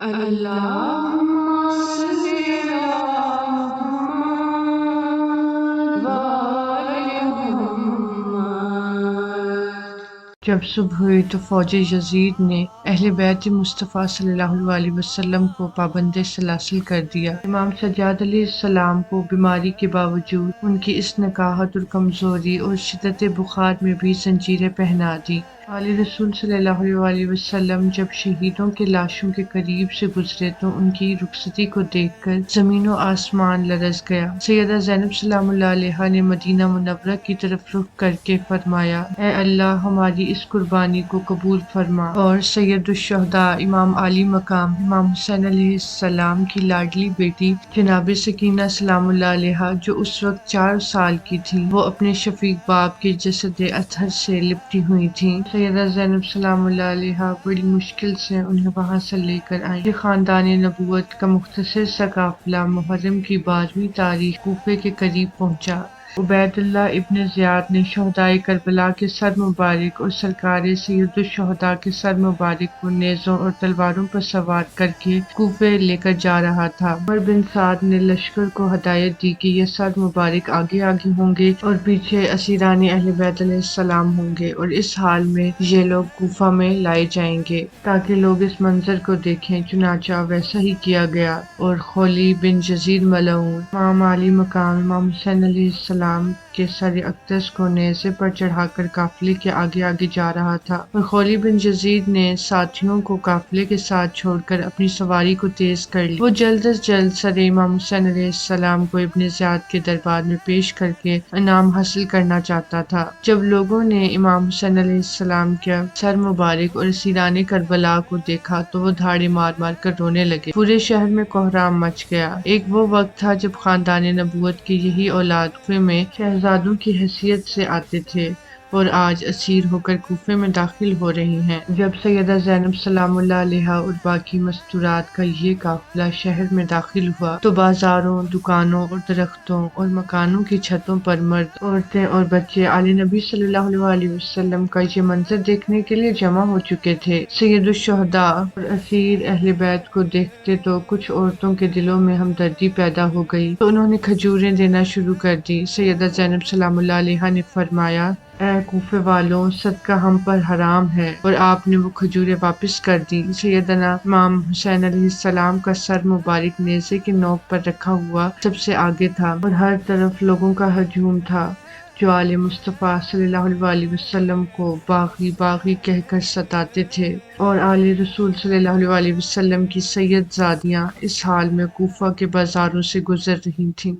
اللهم صل على محمد وآل محمد۔ جب صبح ہوئی تو فوج یزید نے اہل بیت مصطفیٰ صلی اللہ علیہ وسلم کو پابند سلاسل کر دیا۔ امام سجاد علیہ السلام کو بیماری کے باوجود ان کی اس نکاہت اور کمزوری اور شدت بخار میں بھی زنجیریں پہنا دی۔ آل رسول صلی اللہ علیہ وسلم جب شہیدوں کے لاشوں کے قریب سے گزرے تو ان کی رخصتی کو دیکھ کر زمین و آسمان لرز گیا۔ سیدہ زینب سلام اللہ علیہا نے مدینہ منورہ کی طرف رخ کر کے فرمایا، اے اللہ ہماری اس قربانی کو قبول فرما اور سید الشہداء امام علی مقام امام حسین علیہ السلام کی لاڈلی بیٹی جناب سکینہ سلام اللہ علیہا جو اس وقت 4 سال کی تھی، وہ اپنے شفیق باپ کے جسد اطہر سے لپٹی ہوئی تھیں۔ سیدہ زینب سلام اللہ علیہا بڑی مشکل سے انہیں وہاں سے لے کر آئیں۔ یہ خاندان نبوت کا مختصر سا قافلہ محرم کی 12ویں تاریخ کوفے کے قریب پہنچا۔ عبید اللہ ابن زیاد نے شہدائے کربلا کے سر مبارک اور سرکار سید الشہداء کے سر مبارک کو نیزوں اور تلواروں پر سوار کر کے کوفے لے کر جا رہا تھا۔ عمر بن سعد نے لشکر کو ہدایت دی کہ یہ سر مبارک آگے آگے ہوں گے اور پیچھے اسیران اہل بیت علیہ السلام ہوں گے، اور اس حال میں یہ لوگ کوفہ میں لائے جائیں گے تاکہ لوگ اس منظر کو دیکھیں۔ چنانچہ ویسا ہی کیا گیا، اور خولی بن یزید ملعون امام علی مقام امام حسین علیہ السلام کے سر اقدس کو نیزے پر چڑھا کر قافلے کے آگے آگے جا رہا تھا، اور خولی بن یزید نے ساتھیوں کو قافلے کے ساتھ چھوڑ کر اپنی سواری کو تیز کر لی۔ وہ جلد از جلد سر امام حسین علیہ السلام کو ابن زیاد کے دربار میں پیش کر کے انعام حاصل کرنا چاہتا تھا۔ جب لوگوں نے امام حسین علیہ السلام کا سر مبارک اور اسیران کربلا کو دیکھا تو وہ دھاڑے مار مار کر رونے لگے۔ پورے شہر میں کوہرام مچ گیا۔ ایک وہ وقت تھا جب خاندان نبوت کی یہی اولاد کوفے میں شہزادوں کی حیثیت سے آتے تھے، اور آج اسیر ہو کر کوفے میں داخل ہو رہی ہیں۔ جب سیدہ زینب سلام اللہ علیہا اور باقی مستورات کا یہ قافلہ شہر میں داخل ہوا تو بازاروں، دکانوں اور درختوں اور مکانوں کی چھتوں پر مرد، عورتیں اور بچے آل نبی صلی اللہ علیہ وسلم کا یہ منظر دیکھنے کے لیے جمع ہو چکے تھے۔ سید الشہداء اور اسیر اہل بیت کو دیکھتے تو کچھ عورتوں کے دلوں میں ہمدردی پیدا ہو گئی تو انہوں نے کھجوریں دینا شروع کر دی۔ سیدہ زینب سلام اللہ علیہا نے فرمایا، اے کوفے والوں، صدقہ ہم پر حرام ہے، اور آپ نے وہ کھجوریں واپس کر دی۔ سیدنا امام حسین علیہ السلام کا سر مبارک نیزے کی نوک پر رکھا ہوا سب سے آگے تھا، اور ہر طرف لوگوں کا ہجوم تھا جو آل مصطفیٰ صلی اللہ علیہ وسلم کو باغی باغی کہہ کر ستاتے تھے، اور آل رسول صلی اللہ علیہ وسلم کی سید زادیاں اس حال میں کوفہ کے بازاروں سے گزر رہی تھیں۔